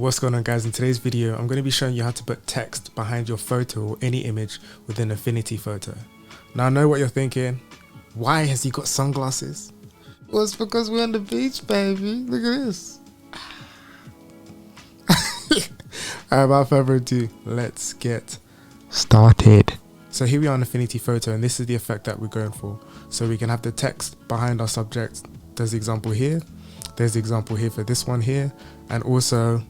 What's going on, guys? In today's video I'm going to be showing you how to put text behind your photo or any image within Affinity Photo. Now I know what you're thinking. Why has he got sunglasses? Well, it's because we're on the beach, baby. Look at this. Alright, without further ado, let's get started. So here we are on Affinity Photo, and this is the effect that we're going for. So we can have the text behind our subject. There's the example here. There's the example here for this one here, and also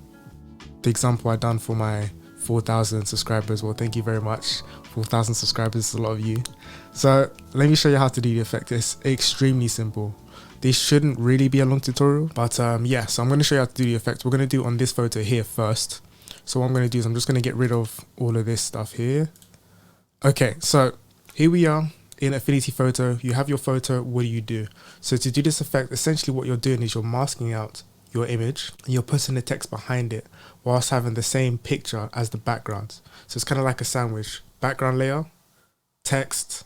the example I done for my 4,000 subscribers. Well, thank you very much. 4,000 subscribers is a lot of you. So let me show you how to do the effect. It's extremely simple. This shouldn't really be a long tutorial, but yeah, so I'm going to show you how to do the effect. We're going to do it on this photo here first. So what I'm going to do is I'm just going to get rid of all of this stuff here. Okay, so here we are in Affinity Photo. You have your photo. What do? So to do this effect, essentially what you're doing is you're masking out your image and you're putting the text behind it whilst having the same picture as the background. So it's kind of like a sandwich. Background layer, text,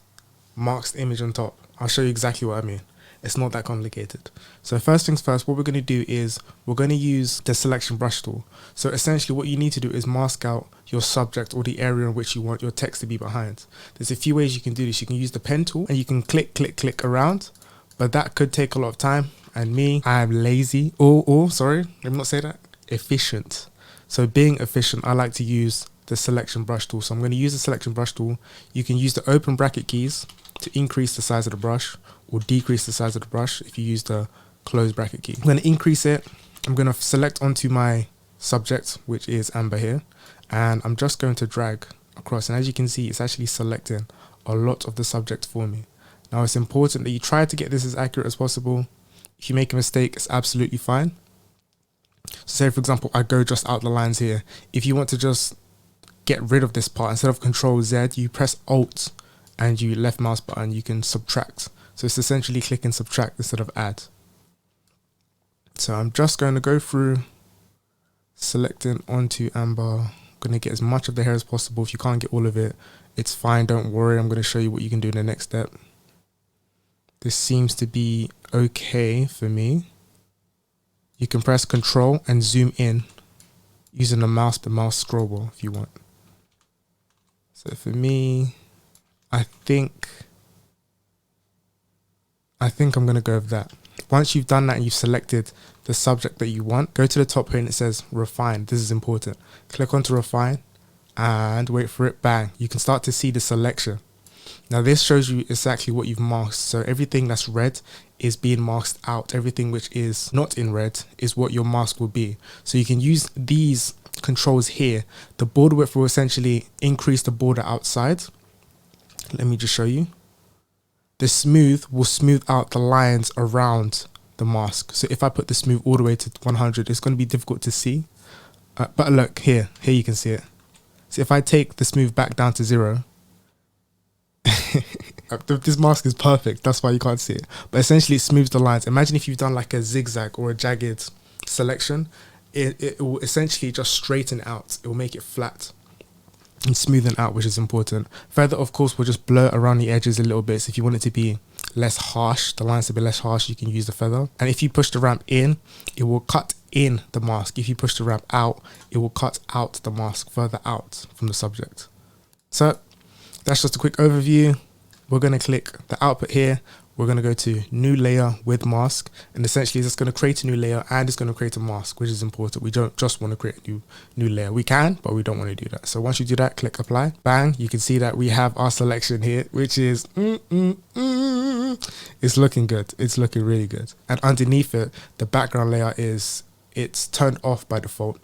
masked image on top. I'll show you exactly what I mean. It's not that complicated. So first things first, what we're going to do is we're going to use the selection brush tool. So essentially what you need to do is mask out your subject or the area in which you want your text to be behind. There's a few ways you can do this. You can use the pen tool and you can click around, but that could take a lot of time. And me, I'm lazy, sorry, let me not say that, efficient. So being efficient, I like to use the selection brush tool. So I'm going to use the selection brush tool. You can use the open bracket keys to increase the size of the brush or decrease the size of the brush if you use the close bracket key. I'm going to increase it. I'm going to select onto my subject, which is Amber here, and I'm just going to drag across. And as you can see, it's actually selecting a lot of the subject for me. Now it's important that you try to get this as accurate as possible. If you make a mistake, it's absolutely fine. So say, for example, I go just out the lines here. If you want to just get rid of this part, instead of Control Z, you press Alt and you left mouse button, you can subtract. So it's essentially click and subtract instead of add. So I'm just going to go through, selecting onto Amber. I'm going to get as much of the hair as possible. If you can't get all of it, it's fine. Don't worry. I'm going to show you what you can do in the next step. This seems to be okay for me. You can press Control and zoom in using the mouse scroll wheel if you want. So for me, I think I'm going to go with that. Once you've done that and you've selected the subject that you want, go to the top here and it says refine. This is important. Click onto refine and wait for it. Bang. You can start to see the selection. Now this shows you exactly what you've masked. So everything that's red is being masked out. Everything which is not in red is what your mask will be. So you can use these controls here. The border width will essentially increase the border outside. Let me just show you. The smooth will smooth out the lines around the mask. So if I put the smooth all the way to 100, it's going to be difficult to see. But look, here you can see it. So if I take the smooth back down to 0, this mask is perfect. That's why you can't see it. But essentially it smooths the lines. Imagine if you've done like a zigzag or a jagged selection. It will essentially just straighten out. It will make it flat and smoothen out, which is important. Feather, of course, will just blur around the edges a little bit. So if you want it to be less harsh, the lines to be less harsh, you can use the feather. And if you push the ramp in, it will cut in the mask. If you push the ramp out, it will cut out the mask further out from the subject. So that's just a quick overview. We're going to click the output here. We're going to go to new layer with mask, and essentially it's going to create a new layer and it's going to create a mask, which is important. We don't just want to create a new layer. We can, but we don't want to do that. So once you do that, click apply. Bang, you can see that we have our selection here, which is it's looking good. It's looking really good. And underneath it, the background layer it's turned off by default.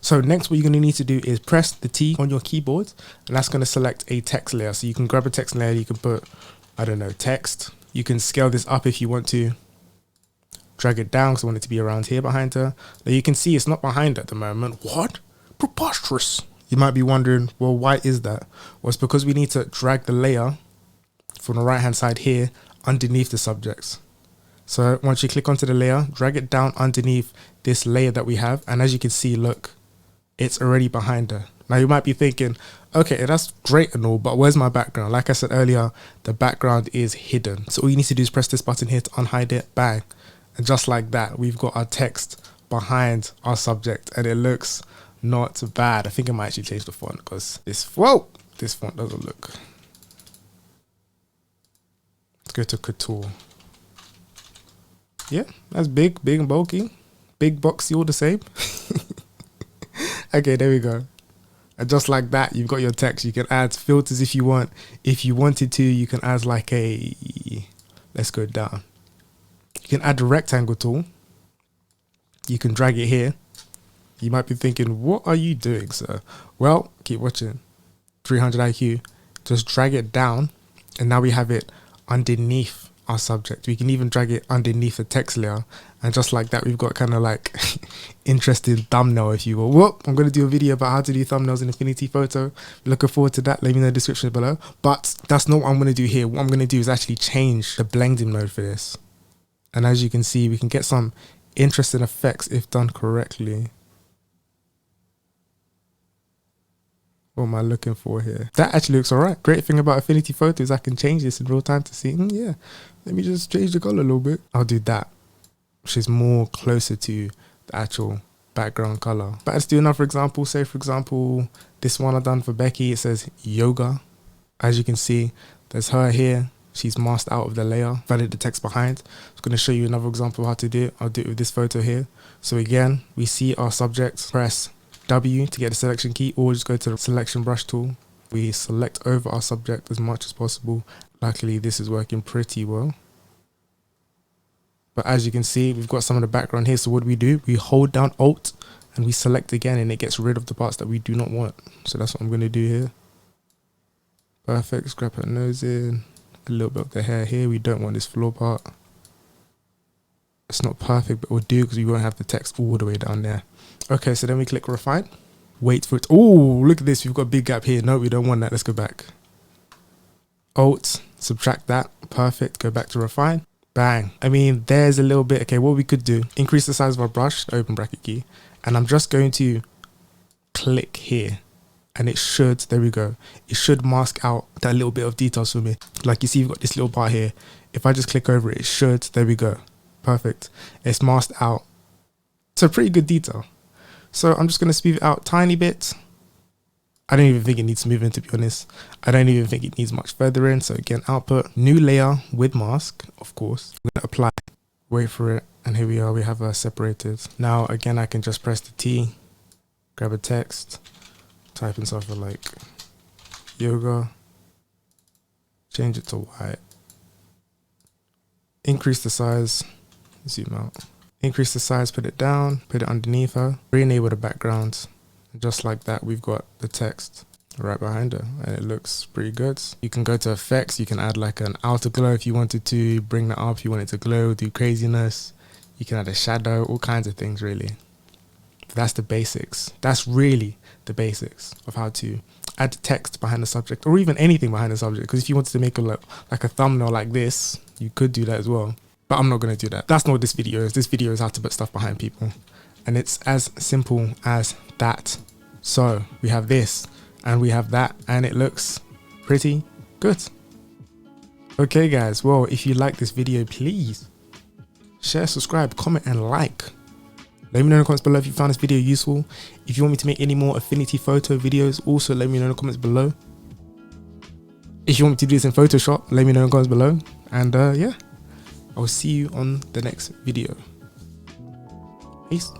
So next what you're going to need to do is press the T on your keyboard, and that's going to select a text layer. So you can grab a text layer, you can put, I don't know, text. You can scale this up if you want to. Drag it down because I want it to be around here behind her. Now you can see it's not behind at the moment. What? Preposterous. You might be wondering, well, why is that? Well, it's because we need to drag the layer from the right hand side here underneath the subjects. So once you click onto the layer, drag it down underneath this layer that we have. And as you can see, look, it's already behind her. Now you might be thinking, okay, that's great and all, but where's my background? Like I said earlier, the background is hidden. So all you need to do is press this button here to unhide it, bang. And just like that, we've got our text behind our subject, and it looks not bad. I think I might actually change the font because this font doesn't look. Let's go to Couture. Yeah, that's big and bulky, big boxy, all the same. Okay, there we go. And just like that, you've got your text. You can add filters if you want. If you wanted to, you can add like a, let's go down. You can add the rectangle tool. You can drag it here. You might be thinking, what are you doing, sir? Well, keep watching. 300 IQ. Just drag it down, and now we have it underneath our subject. We can even drag it underneath the text layer, and just like that, we've got kind of like interesting thumbnail, if you will. Well, I'm going to do a video about how to do thumbnails in Affinity Photo. Looking forward to that. Let me know in the description below. But that's not what I'm going to do here. What I'm going to do is actually change the blending mode for this. And as you can see, we can get some interesting effects if done correctly. What am I looking for here? That actually looks alright. Great thing about Affinity Photo is I can change this in real time to see, yeah, let me just change the color a little bit. I'll do that, which is more closer to the actual background color. But let's do another example. Say, for example, this one I've done for Becky. It says yoga. As you can see, there's her here. She's masked out of the layer. Valid the text behind. I'm going to show you another example of how to do it. I'll do it with this photo here. So again, we see our subject. Press W to get the selection key, or just go to the selection brush tool. We select over our subject as much as possible. Luckily, this is working pretty well. But as you can see, we've got some of the background here. So what do? We hold down Alt and we select again, and it gets rid of the parts that we do not want. So that's what I'm going to do here. Perfect. Scrap her nose in. A little bit of the hair here. We don't want this floor part. It's not perfect, but we'll do because we won't have the text all the way down there. Okay, so then we click refine. Wait for it. Oh, look at this. We've got a big gap here. No, we don't want that. Let's go back. Alt, subtract that. Perfect. Go back to refine. Bang. I mean, there's a little bit. Okay, what we could do, increase the size of our brush, open bracket key. And I'm just going to click here. And it should, there we go. It should mask out that little bit of details for me. Like you see, you've got this little part here. If I just click over it, it should, there we go. Perfect. It's masked out. It's a pretty good detail. So I'm just going to smooth it out tiny bit. I don't even think it needs smoothing, to be honest. I don't even think it needs much feathering. So again, output, new layer with mask, of course. I'm going to apply, wait for it. And here we are, we have her separated. Now, again, I can just press the T, grab a text, type in something like yoga, change it to white, increase the size, zoom out. Increase the size, put it down, put it underneath her, re-enable the background. And just like that, we've got the text right behind her, and it looks pretty good. You can go to effects, you can add like an outer glow if you wanted to, bring that up if you wanted to glow, do craziness. You can add a shadow, all kinds of things really. That's the basics. That's really the basics of how to add text behind the subject, or even anything behind the subject. Because if you wanted to make a look like a thumbnail like this, you could do that as well. But I'm not going to do that. That's not what this video is. This video is how to put stuff behind people. And it's as simple as that. So we have this and we have that, and it looks pretty good. Okay guys, well, if you like this video, please share, subscribe, comment and like. Let me know in the comments below if you found this video useful. If you want me to make any more Affinity Photo videos, also let me know in the comments below. If you want me to do this in Photoshop, let me know in the comments below. And yeah, I'll see you on the next video. Peace.